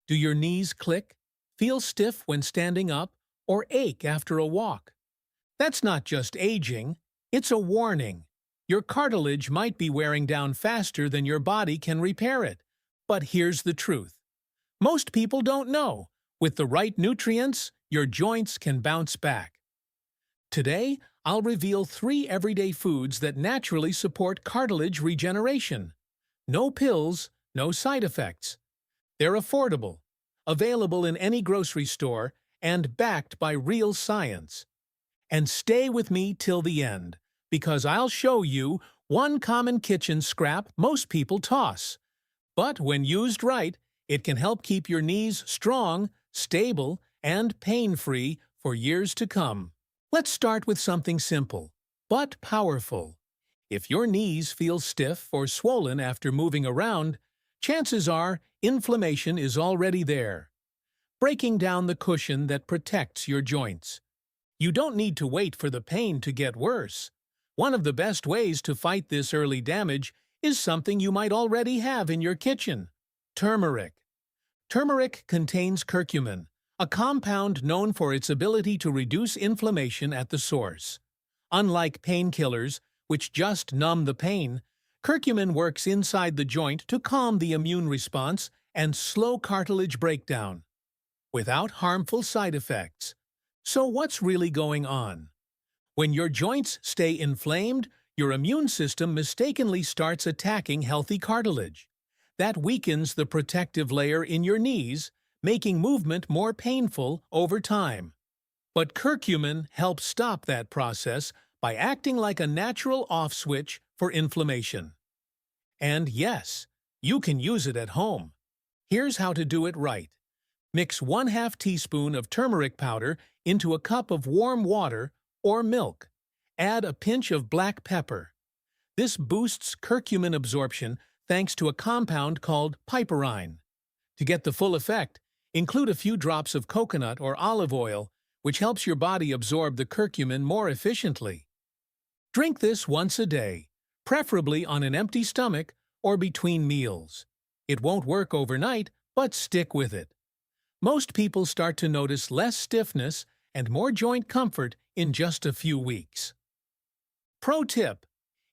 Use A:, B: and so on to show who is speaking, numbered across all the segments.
A: Do your knees click, feel stiff when standing up, or ache after a walk? That's not just aging, it's a warning. Your cartilage might be wearing down faster than your body can repair it. But here's the truth. Most people don't know. With the right nutrients, your joints can bounce back. Today, I'll reveal 3 everyday foods that naturally support cartilage regeneration. No pills, no side effects. They're affordable, available in any grocery store, and backed by real science. And stay with me till the end, because I'll show you one common kitchen scrap most people toss. But when used right, it can help keep your knees strong, stable, and pain-free for years to come. Let's start with something simple, but powerful. If your knees feel stiff or swollen after moving around, chances are inflammation is already there, breaking down the cushion that protects your joints. You don't need to wait for the pain to get worse. One of the best ways to fight this early damage is something you might already have in your kitchen: turmeric. Turmeric contains curcumin, a compound known for its ability to reduce inflammation at the source. Unlike painkillers, which just numb the pain, curcumin works inside the joint to calm the immune response and slow cartilage breakdown, without harmful side effects. So what's really going on? When your joints stay inflamed, your immune system mistakenly starts attacking healthy cartilage. That weakens the protective layer in your knees, making movement more painful over time. But curcumin helps stop that process by acting like a natural off switch for inflammation. And yes, you can use it at home. Here's how to do it right. Mix 1/2 teaspoon of turmeric powder into a cup of warm water or milk. Add a pinch of black pepper. This boosts curcumin absorption thanks to a compound called piperine. To get the full effect, include a few drops of coconut or olive oil, which helps your body absorb the curcumin more efficiently. Drink this once a day, preferably on an empty stomach or between meals. It won't work overnight, but stick with it. Most people start to notice less stiffness and more joint comfort in just a few weeks. Pro tip: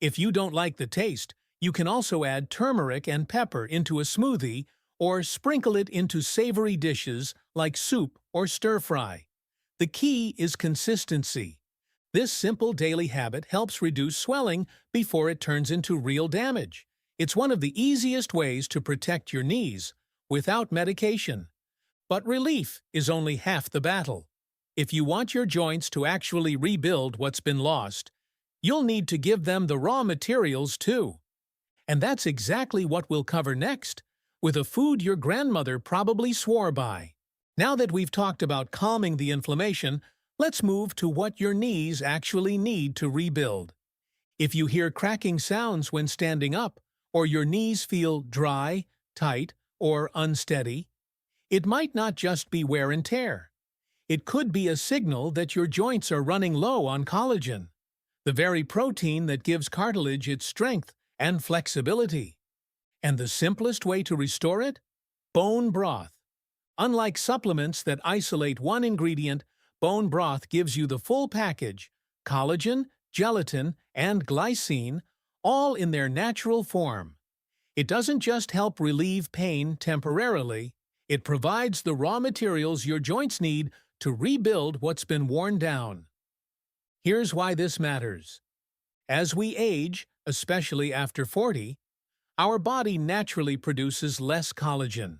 A: if you don't like the taste, you can also add turmeric and pepper into a smoothie or sprinkle it into savory dishes like soup or stir-fry. The key is consistency. This simple daily habit helps reduce swelling before it turns into real damage. It's one of the easiest ways to protect your knees without medication. But relief is only half the battle. If you want your joints to actually rebuild what's been lost, you'll need to give them the raw materials too. And that's exactly what we'll cover next, with a food your grandmother probably swore by. Now that we've talked about calming the inflammation, let's move to what your knees actually need to rebuild. If you hear cracking sounds when standing up, or your knees feel dry, tight, or unsteady, it might not just be wear and tear. It could be a signal that your joints are running low on collagen, the very protein that gives cartilage its strength and flexibility. And the simplest way to restore it? Bone broth. Unlike supplements that isolate one ingredient, bone broth gives you the full package: collagen, gelatin, and glycine, all in their natural form. It doesn't just help relieve pain temporarily, it provides the raw materials your joints need to rebuild what's been worn down. Here's why this matters. As we age, especially after 40, our body naturally produces less collagen.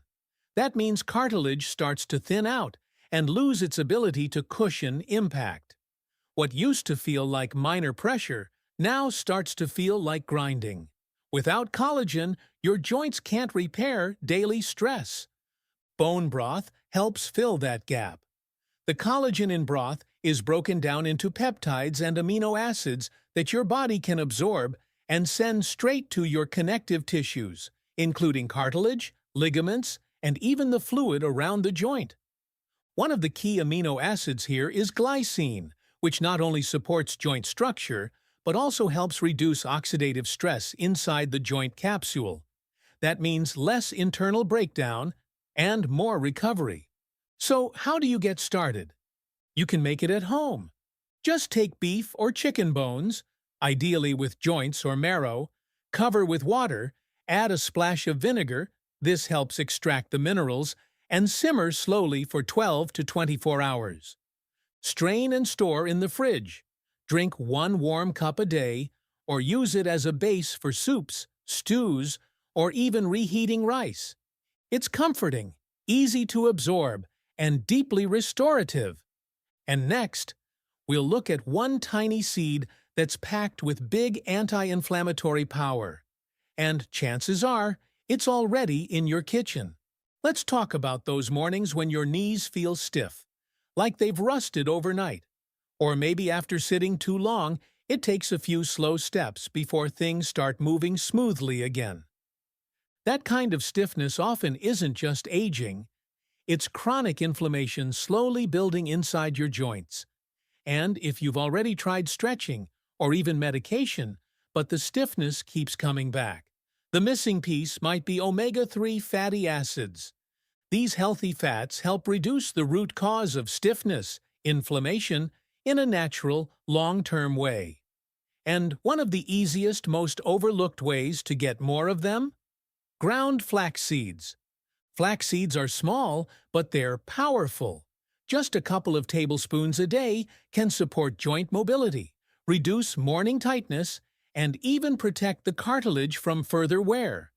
A: That means cartilage starts to thin out and lose its ability to cushion impact. What used to feel like minor pressure now starts to feel like grinding. Without collagen, your joints can't repair daily stress. Bone broth helps fill that gap. The collagen in broth is broken down into peptides and amino acids that your body can absorb and send straight to your connective tissues, including cartilage, ligaments, and even the fluid around the joint. One of the key amino acids here is glycine, which not only supports joint structure, but also helps reduce oxidative stress inside the joint capsule. That means less internal breakdown and more recovery. So, how do you get started? You can make it at home. Just take beef or chicken bones, ideally with joints or marrow, cover with water, add a splash of vinegar, this helps extract the minerals, and simmer slowly for 12 to 24 hours. Strain and store in the fridge. Drink 1 warm cup a day, or use it as a base for soups, stews, or even reheating rice. It's comforting, easy to absorb, and deeply restorative. And next, we'll look at one tiny seed that's packed with big anti-inflammatory power. And chances are, it's already in your kitchen. Let's talk about those mornings when your knees feel stiff, like they've rusted overnight. Or maybe after sitting too long, it takes a few slow steps before things start moving smoothly again. That kind of stiffness often isn't just aging, it's chronic inflammation slowly building inside your joints. And if you've already tried stretching or even medication, but the stiffness keeps coming back, the missing piece might be omega-3 fatty acids. These healthy fats help reduce the root cause of stiffness, inflammation, in a natural, long-term way. And one of the easiest, most overlooked ways to get more of them? Ground flax seeds. Flax seeds are small, but they're powerful. Just a couple of tablespoons a day can support joint mobility, reduce morning tightness, and even protect the cartilage from further wear.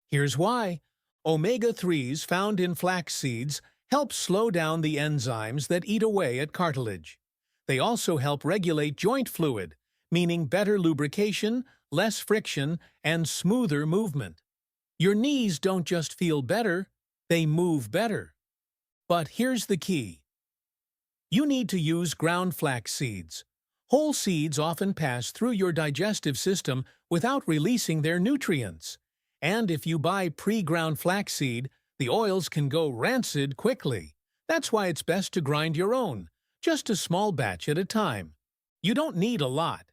A: Here's why. Omega-3s found in flax seeds help slow down the enzymes that eat away at cartilage. They also help regulate joint fluid, meaning better lubrication, less friction, and smoother movement. Your knees don't just feel better, they move better. But here's the key. You need to use ground flax seeds. Whole seeds often pass through your digestive system without releasing their nutrients. And if you buy pre-ground flaxseed, the oils can go rancid quickly. That's why it's best to grind your own, just a small batch at a time. You don't need a lot.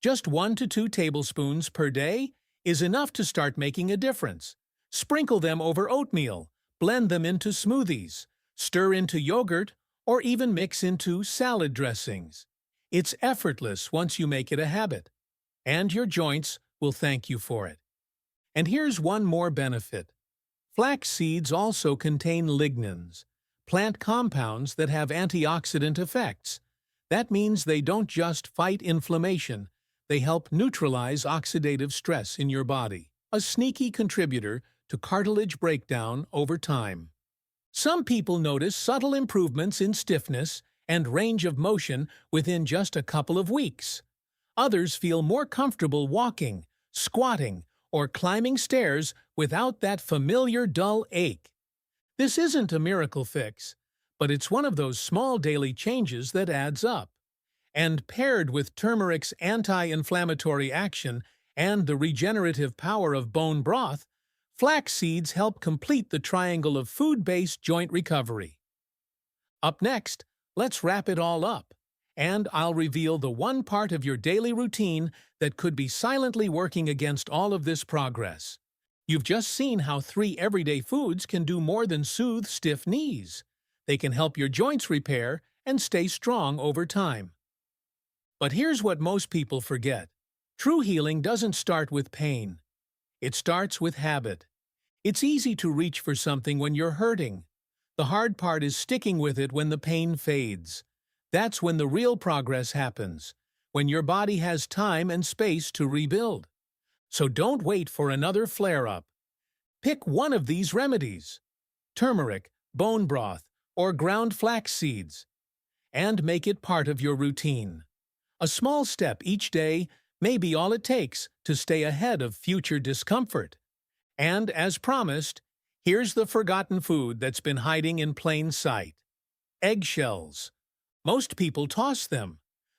A: Just 1 to 2 tablespoons per day is enough to start making a difference. Sprinkle them over oatmeal, blend them into smoothies, stir into yogurt, or even mix into salad dressings. It's effortless once you make it a habit, and your joints will thank you for it. And here's one more benefit. Flax seeds also contain lignans, plant compounds that have antioxidant effects. That means they don't just fight inflammation, they help neutralize oxidative stress in your body, a sneaky contributor to cartilage breakdown over time. Some people notice subtle improvements in stiffness and range of motion within just a couple of weeks. Others feel more comfortable walking, squatting, or climbing stairs without that familiar dull ache. This isn't a miracle fix, but it's one of those small daily changes that adds up. And paired with turmeric's anti-inflammatory action and the regenerative power of bone broth, flax seeds help complete the triangle of food-based joint recovery. Up next, let's wrap it all up, and I'll reveal the one part of your daily routine that could be silently working against all of this progress. You've just seen how 3 everyday foods can do more than soothe stiff knees. They can help your joints repair and stay strong over time. But here's what most people forget. True healing doesn't start with pain. It starts with habit. It's easy to reach for something when you're hurting. The hard part is sticking with it when the pain fades. That's when the real progress happens, when your body has time and space to rebuild. So don't wait for another flare-up. Pick one of these remedies, turmeric, bone broth, or ground flax seeds, and make it part of your routine. A small step each day may be all it takes to stay ahead of future discomfort. And as promised, here's the forgotten food that's been hiding in plain sight. Eggshells. Most people toss them,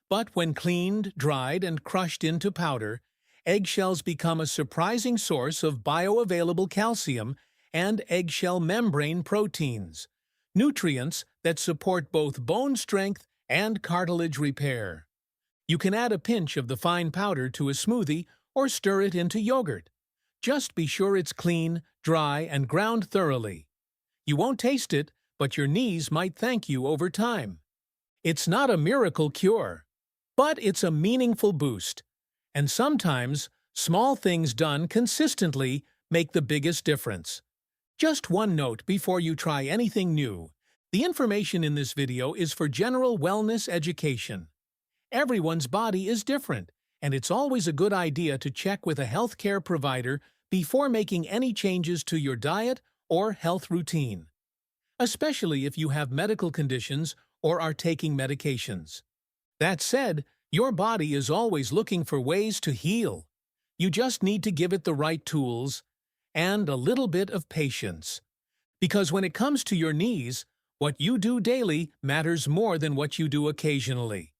A: but when cleaned, dried, and crushed into powder, eggshells become a surprising source of bioavailable calcium and eggshell membrane proteins, nutrients that support both bone strength and cartilage repair. You can add a pinch of the fine powder to a smoothie or stir it into yogurt. Just be sure it's clean, dry, and ground thoroughly. You won't taste it, but your knees might thank you over time. It's not a miracle cure, but it's a meaningful boost. And sometimes, small things done consistently make the biggest difference. Just one note before you try anything new. The information in this video is for general wellness education. Everyone's body is different, and it's always a good idea to check with a healthcare provider before making any changes to your diet or health routine, especially if you have medical conditions or are taking medications. That said, your body is always looking for ways to heal. You just need to give it the right tools and a little bit of patience. Because when it comes to your knees, what you do daily matters more than what you do occasionally.